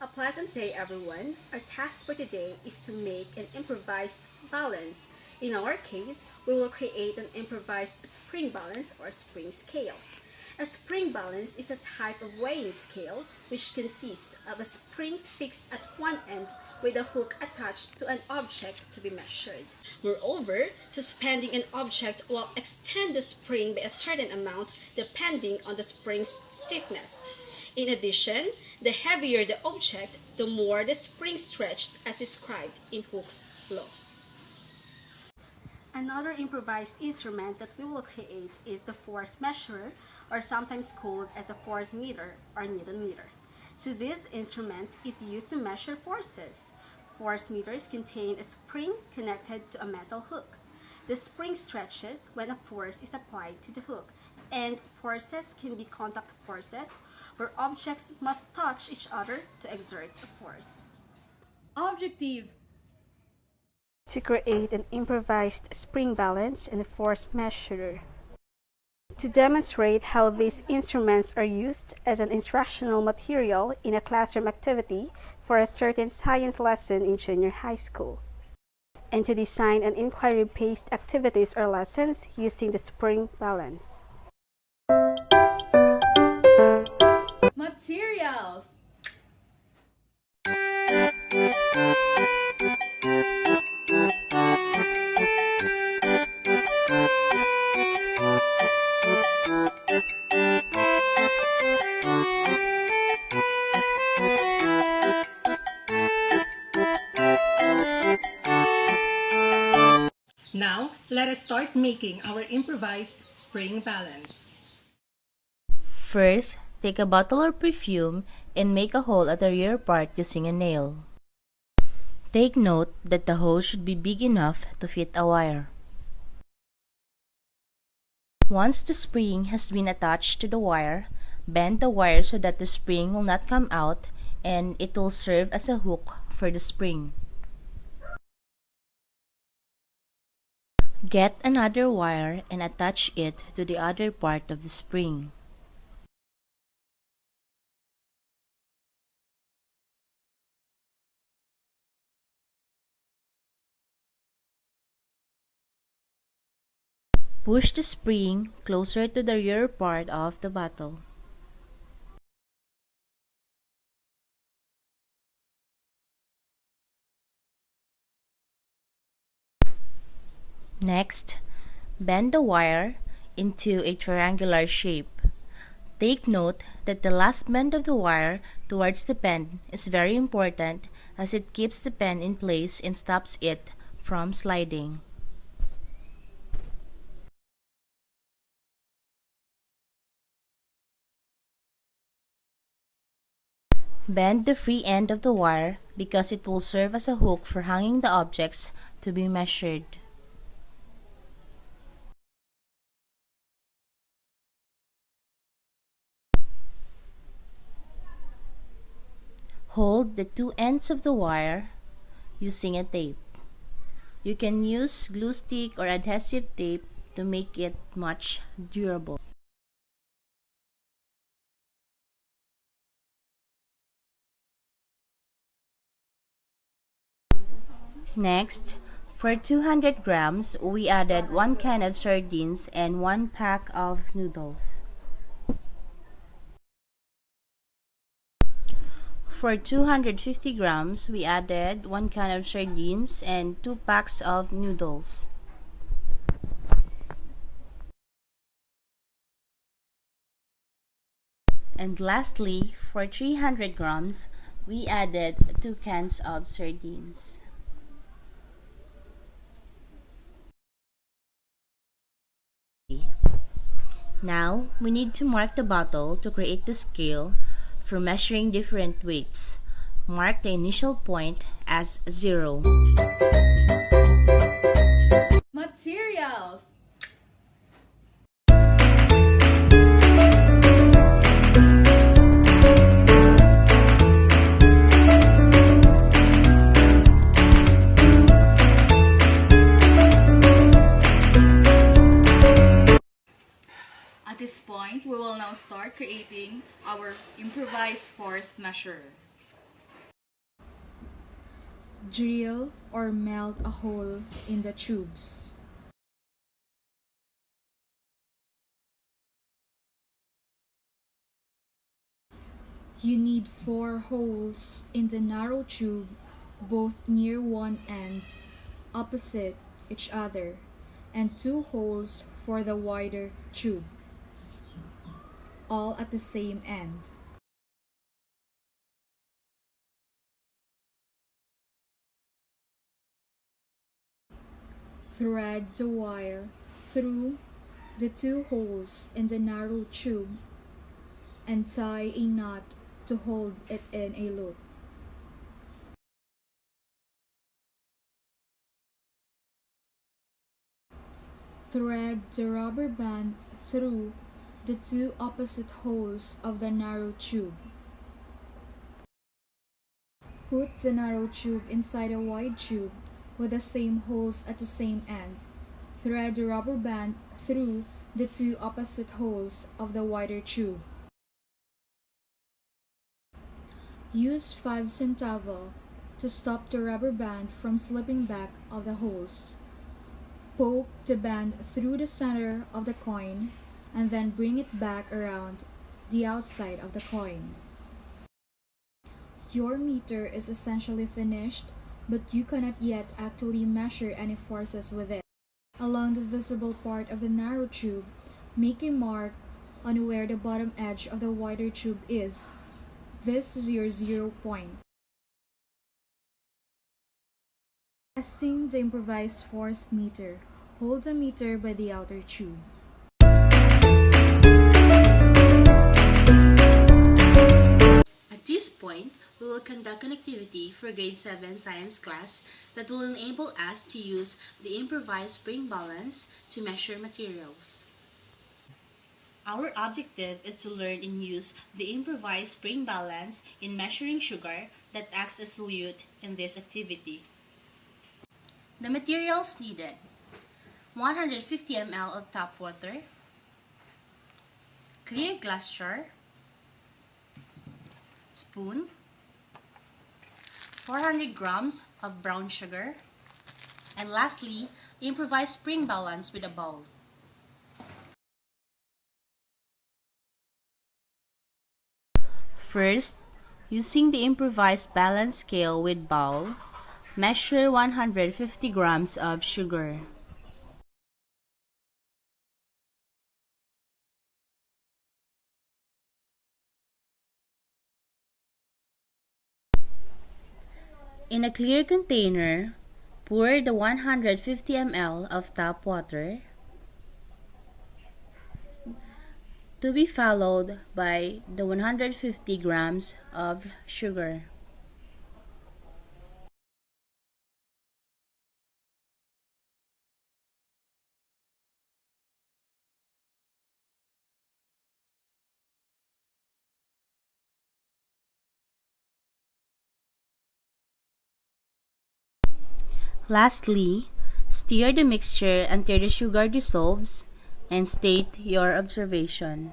A pleasant day, everyone. Our task for today is to make an improvised balance. In our case, we will create an improvised spring balance or spring scale. A spring balance is a type of weighing scale which consists of a spring fixed at one end with a hook attached to an object to be measured. Moreover, suspending an object will extend the spring by a certain amount depending on the spring's stiffness. In addition, the heavier the object, the more the spring stretched as described in Hooke's law. Another improvised instrument that we will create is the force measurer, or sometimes called as a force meter or Newton meter. So this instrument is used to measure forces. Force meters contain a spring connected to a metal hook. The spring stretches when a force is applied to the hook, and forces can be contact forces, where objects must touch each other to exert a force. Objectives. To create an improvised spring balance and force measurer. To demonstrate how these instruments are used as an instructional material in a classroom activity for a certain science lesson in junior high school. And to design an inquiry-based activities or lessons using the spring balance. Materials. Now, let us start making our improvised spring balance. First, take a bottle or perfume and make a hole at the rear part using a nail. Take note that the hole should be big enough to fit a wire. Once the spring has been attached to the wire, bend the wire so that the spring will not come out and it will serve as a hook for the spring. Get another wire and attach it to the other part of the spring. Push the spring closer to the rear part of the bottle. Next, bend the wire into a triangular shape. Take note that the last bend of the wire towards the pen is very important as it keeps the pen in place and stops it from sliding. Bend the free end of the wire because it will serve as a hook for hanging the objects to be measured. Hold the two ends of the wire using a tape. You can use glue stick or adhesive tape to make it much durable. Next, for 200 grams, we added 1 can of sardines and 1 pack of noodles. For 250 grams, we added 1 can of sardines and 2 packs of noodles. And lastly, for 300 grams, we added 2 cans of sardines. Now, we need to mark the bottle to create the scale for measuring different weights. Mark the initial point as 0. Materials. At this point, we will now start creating our improvised force measure. drill or melt a hole in the tubes. You need 4 holes in the narrow tube, both near one end, opposite each other, and 2 holes for the wider tube, all at the same end. Thread the wire through the 2 holes in the narrow tube and tie a knot to hold it in a loop. Thread the rubber band through the 2 opposite holes of the narrow tube. Put the narrow tube inside a wide tube with the same holes at the same end. Thread the rubber band through the 2 opposite holes of the wider tube. Use 5 centavo to stop the rubber band from slipping back of the holes. Poke the band through the center of the coin and then bring it back around the outside of the coin. Your meter is essentially finished, but you cannot yet actually measure any forces with it. Along the visible part of the narrow tube, make a mark on where the bottom edge of the wider tube is. This is your 0 point. Testing the improvised force meter. Hold the meter by the outer tube. At this point, we will conduct an activity for grade 7 science class that will enable us to use the improvised spring balance to measure materials. Our objective is to learn and use the improvised spring balance in measuring sugar that acts as solute in this activity. The materials needed: 150 ml of tap water, clear glass jar, spoon, 400 grams of brown sugar, and lastly, improvised spring balance with a bowl. First, using the improvised balance scale with bowl, measure 150 grams of sugar. In a clear container, pour the 150 ml of tap water, to be followed by the 150 grams of sugar. Lastly, stir the mixture until the sugar dissolves and state your observation.